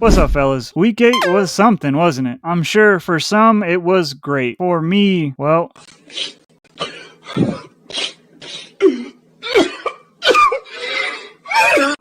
What's up, fellas? Week 8 was something, wasn't it? I'm sure for some it was great. For me, well...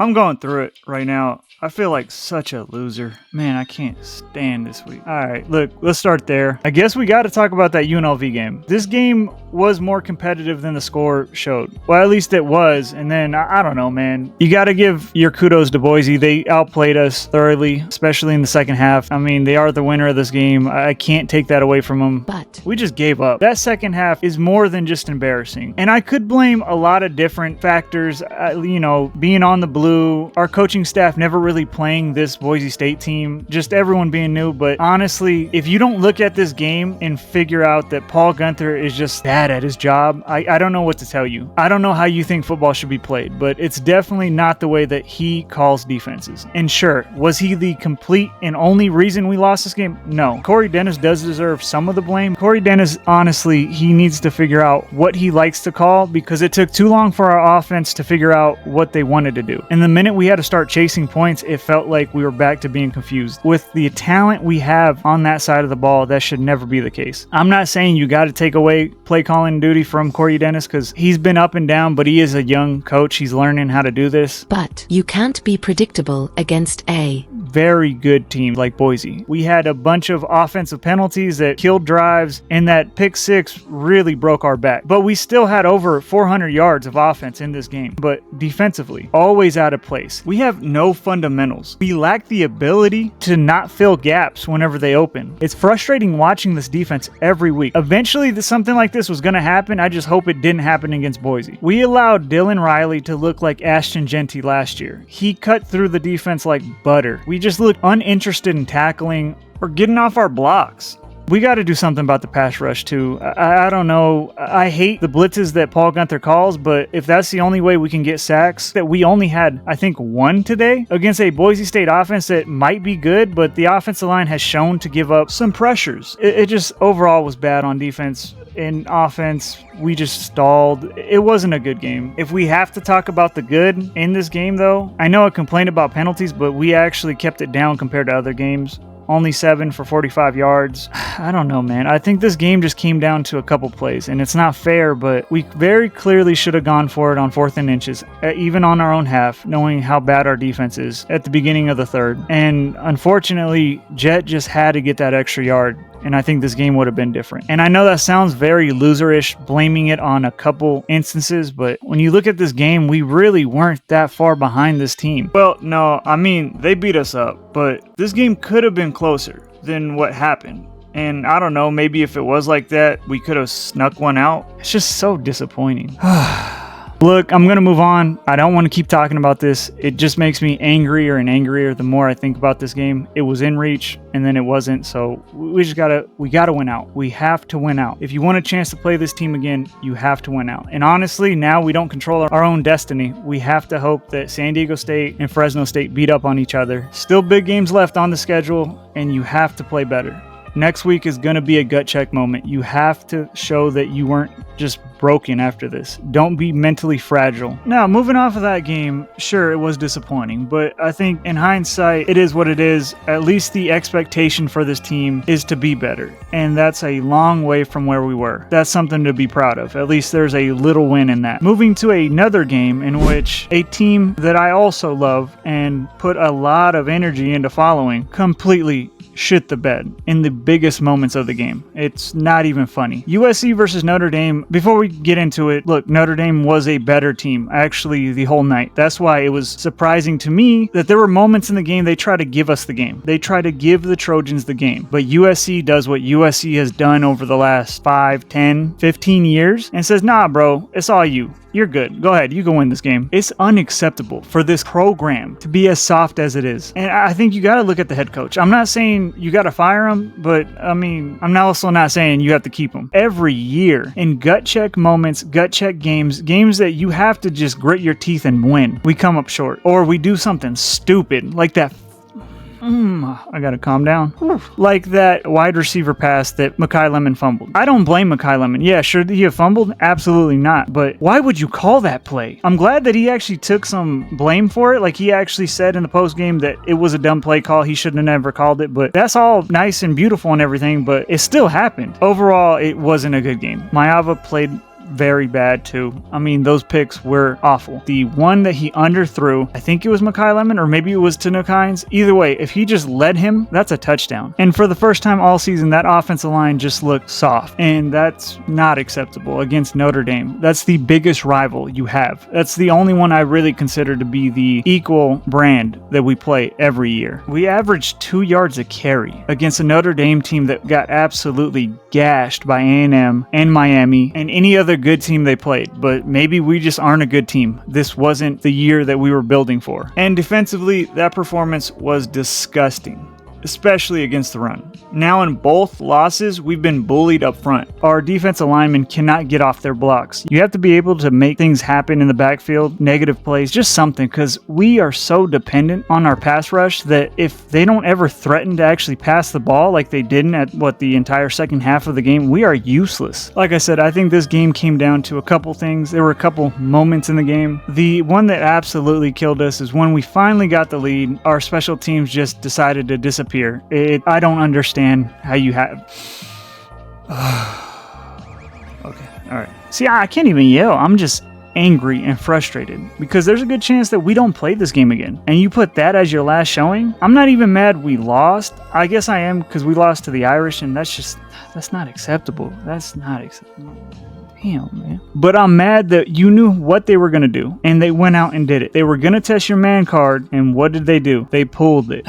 I'm going through it right now. I feel like such a loser. Man, I can't stand this week. Alright, look, let's start there. I guess we got to talk about that UNLV game. This game was more competitive than the score showed. Well, at least it was. And then, I don't know, man. You got to give your kudos to Boise. They outplayed us thoroughly, especially in the second half. I mean, they are the winner of this game. I can't take that away from them. But we just gave up. That second half is more than just embarrassing. And I could blame a lot of different factors. Being on the blue, our coaching staff never really playing this Boise State team, just everyone being new. But honestly, if you don't look at this game and figure out that Paul Guenther is just bad at his job, I don't know what to tell you. I don't know how you think football should be played, but it's definitely not the way that he calls defenses. And sure, was he the complete and only reason we lost this game? No. Cory Dennis does deserve some of the blame. Cory Dennis, honestly, he needs to figure out what he likes to call, because it took too long for our offense to figure out what they wanted to do. And the minute we had to start chasing points, it felt like we were back to being confused. With the talent we have on that side of the ball, that should never be the case. I'm not saying you got to take away play calling duty from Cory Dennis, because he's been up and down, but he is a young coach. He's learning how to do this. But you can't be predictable against a very good team like Boise. We had a bunch of offensive penalties that killed drives, and that pick six really broke our back. But we still had over 400 yards of offense in this game. But defensively, always out of place. We have no fundamentals. We lack the ability to not fill gaps whenever they open. It's frustrating watching this defense every week. Eventually, something like this was going to happen. I just hope it didn't happen against Boise. We allowed Dylan Riley to look like Ashton Genty last year. He cut through the defense like butter. We just looked uninterested in tackling or getting off our blocks. We got to do something about the pass rush too. I don't know. I hate the blitzes that Paul Guenther calls, but if that's the only way we can get sacks, that we only had, I think, one today against a Boise State offense that might be good, but the offensive line has shown to give up some pressures. It just overall was bad on defense. In offense, we just stalled. It wasn't a good game. If we have to talk about the good in this game, though, I know I complained about penalties, but we actually kept it down compared to other games. Only 7 for 45 yards. I don't know, man. I think this game just came down to a couple plays, and it's not fair, but we very clearly should have gone for it on 4th and inches, even on our own half, knowing how bad our defense is at the beginning of the third. And unfortunately, Jet just had to get that extra yard, and I think this game would have been different. And I know that sounds very loserish, blaming it on a couple instances, but when you look at this game, we really weren't that far behind this team. Well, no, I mean, they beat us up, but this game could have been closer than what happened. And I don't know, maybe if it was like that, we could have snuck one out. It's just so disappointing. Look, I'm going to move on. I don't want to keep talking about this. It just makes me angrier and angrier the more I think about this game. It was in reach, and then it wasn't. So we got to win out. We have to win out. If you want a chance to play this team again, you have to win out. And honestly, now we don't control our own destiny. We have to hope that San Diego State and Fresno State beat up on each other. Still big games left on the schedule, and you have to play better. Next week is going to be a gut check moment. You have to show that you weren't just broken after this. Don't be mentally fragile. Now, moving off of that game, sure, it was disappointing, but I think in hindsight, it is what it is. At least the expectation for this team is to be better, and that's a long way from where we were. That's something to be proud of. At least there's a little win in that. Moving to another game in which a team that I also love and put a lot of energy into following completely shit the bed in the biggest moments of the game. It's not even funny. USC versus Notre Dame. Before we get into it, look, Notre Dame was a better team actually the whole night. That's why it was surprising to me that there were moments in the game they try to give us the game. They try to give the Trojans the game. But USC does what USC has done over the last 5, 10, 15 years and says, nah, bro, it's all you. You're good. Go ahead. You can win this game. It's unacceptable for this program to be as soft as it is. And I think you got to look at the head coach. I'm not saying you got to fire him, but I mean, I'm also not saying you have to keep him. Every year in gut check moments, gut check games that you have to just grit your teeth and win, we come up short. Or we do something stupid like that I gotta calm down. Like that wide receiver pass that Mekhi Lemon fumbled. I don't blame Mekhi Lemon. Yeah, sure that he have fumbled? Absolutely not. But why would you call that play? I'm glad that he actually took some blame for it. Like he actually said in the post game that it was a dumb play call. He shouldn't have never called it. But that's all nice and beautiful and everything, but it still happened. Overall, it wasn't a good game. Maeva played very bad too. I mean, those picks were awful. The one that he underthrew, I think it was Mekhi Lemon or maybe it was to Nook Hines. Either way, if he just led him, that's a touchdown. And for the first time all season, that offensive line just looked soft. And that's not acceptable against Notre Dame. That's the biggest rival you have. That's the only one I really consider to be the equal brand that we play every year. We averaged 2 yards a carry against a Notre Dame team that got absolutely gashed by A&M and Miami and any other good team they played, but maybe we just aren't a good team. This wasn't the year that we were building for. And defensively, that performance was disgusting, especially against the run. Now in both losses, we've been bullied up front. Our defensive linemen cannot get off their blocks. You have to be able to make things happen in the backfield, negative plays, just something, because we are so dependent on our pass rush that if they don't ever threaten to actually pass the ball like they didn't at the entire second half of the game, we are useless. Like I said, I think this game came down to a couple things. There were a couple moments in the game. The one that absolutely killed us is when we finally got the lead, our special teams just decided to disappear. I don't understand how you have... Okay, alright. See, I can't even yell. I'm just angry and frustrated because there's a good chance that we don't play this game again. And you put that as your last showing? I'm not even mad we lost. I guess I am because we lost to the Irish, and that's not acceptable. That's not acceptable. Damn, man. But I'm mad that you knew what they were going to do, and they went out and did it. They were going to test your man card, and what did they do? They pulled it.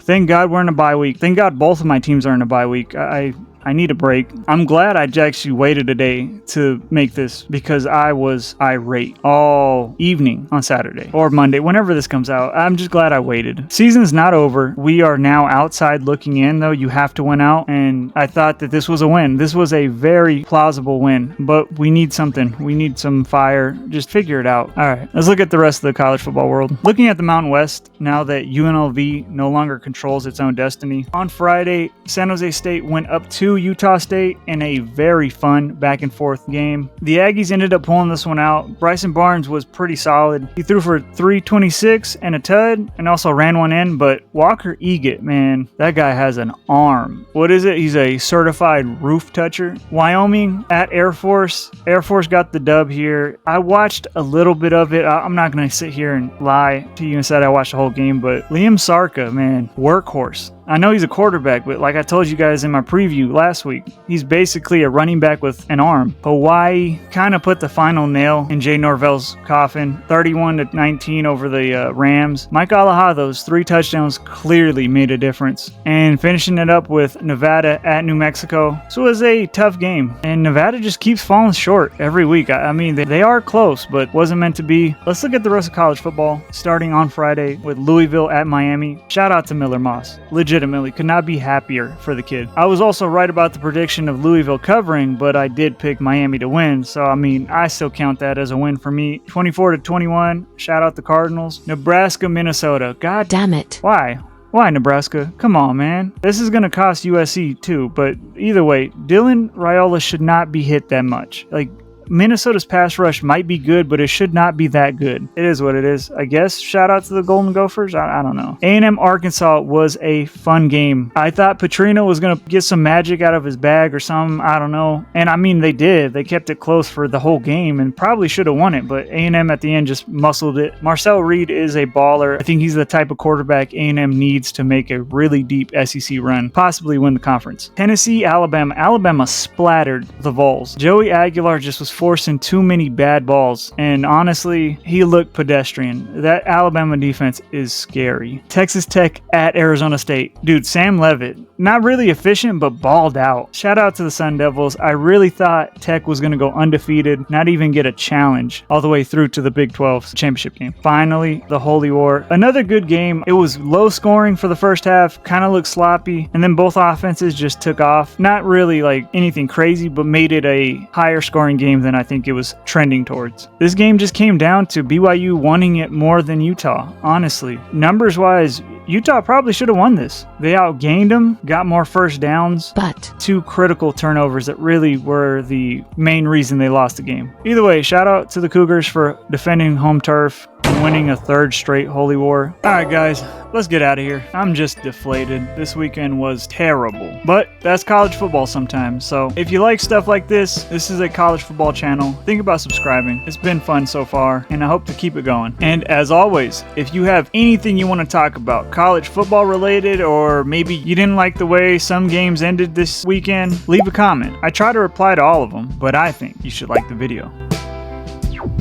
Thank God we're in a bye week. Thank God both of my teams are in a bye week. I need a break. I'm glad I actually waited a day to make this because I was irate all evening on Saturday or Monday, whenever this comes out. I'm just glad I waited. Season's not over. We are now outside looking in, though. You have to win out, and I thought that this was a win. This was a very plausible win, but we need something. We need some fire. Just figure it out. All right, let's look at the rest of the college football world. Looking at the Mountain West, now that UNLV no longer controls its own destiny. On Friday, San Jose State went up to Utah State in a very fun back and forth game. The Aggies ended up pulling this one out. Bryson Barnes was pretty solid. He threw for 326 and a tud and also ran one in, but Walker Eget, man, that guy has an arm. What is it? He's a certified roof toucher. Wyoming at Air Force. Air Force got the dub here. I watched a little bit of it. I'm not going to sit here and lie to you and say I watched the whole game, but Liam Sarka, man, workhorse. I know he's a quarterback, but like I told you guys in my preview last week, he's basically a running back with an arm. Hawaii kind of put the final nail in Jay Norvell's coffin, 31-19 over the Rams. Mike Alahado's 3 touchdowns clearly made a difference. And finishing it up with Nevada at New Mexico. So it was a tough game, and Nevada just keeps falling short every week. I mean, they are close, but wasn't meant to be. Let's look at the rest of college football, starting on Friday with Louisville at Miami. Shout out to Miller Moss. Legitimately could not be happier for the kid. I was also right about the prediction of Louisville covering, but I did pick Miami to win, so I mean, I still count that as a win for me. 24-21. Shout out the Cardinals. Nebraska, Minnesota. God Damn it. Why? Why, Nebraska? Come on, man. This is going to cost USC too, but either way, Dylan Raiola should not be hit that much. Like, Minnesota's pass rush might be good, but it should not be that good. It is what it is, I guess. Shout out to the Golden Gophers. I don't know. A&M Arkansas was a fun game. I thought Petrino was going to get some magic out of his bag or something. I don't know. And I mean, they did. They kept it close for the whole game and probably should have won it, but A&M at the end just muscled it. Marcel Reed is a baller. I think he's the type of quarterback A&M needs to make a really deep SEC run, possibly win the conference. Tennessee, Alabama. Alabama splattered the Vols. Joey Aguilar just was forcing too many bad balls, and honestly, he looked pedestrian. That Alabama defense is scary. Texas Tech at Arizona State. Dude, Sam Leavitt, not really efficient, but balled out. Shout out to the Sun Devils. I really thought Tech was going to go undefeated, not even get a challenge all the way through to the Big 12 championship game. Finally, the Holy War. Another good game. It was low scoring for the first half, kind of looked sloppy, and then both offenses just took off. Not really like anything crazy, but made it a higher scoring game than I think it was trending towards. This game just came down to BYU wanting it more than Utah, honestly. Numbers-wise, Utah probably should have won this. They outgained them, got more first downs. But 2 critical turnovers that really were the main reason they lost the game. Either way, shout out to the Cougars for defending home turf and winning a 3rd straight Holy War. Alright guys, let's get out of here. I'm just deflated. This weekend was terrible. But that's college football sometimes. So if you like stuff like this is a college football channel. Think about subscribing. It's been fun so far, and I hope to keep it going. And as always, if you have anything you want to talk about, college football related, or maybe you didn't like the way some games ended this weekend, leave a comment. I try to reply to all of them, but I think you should like the video.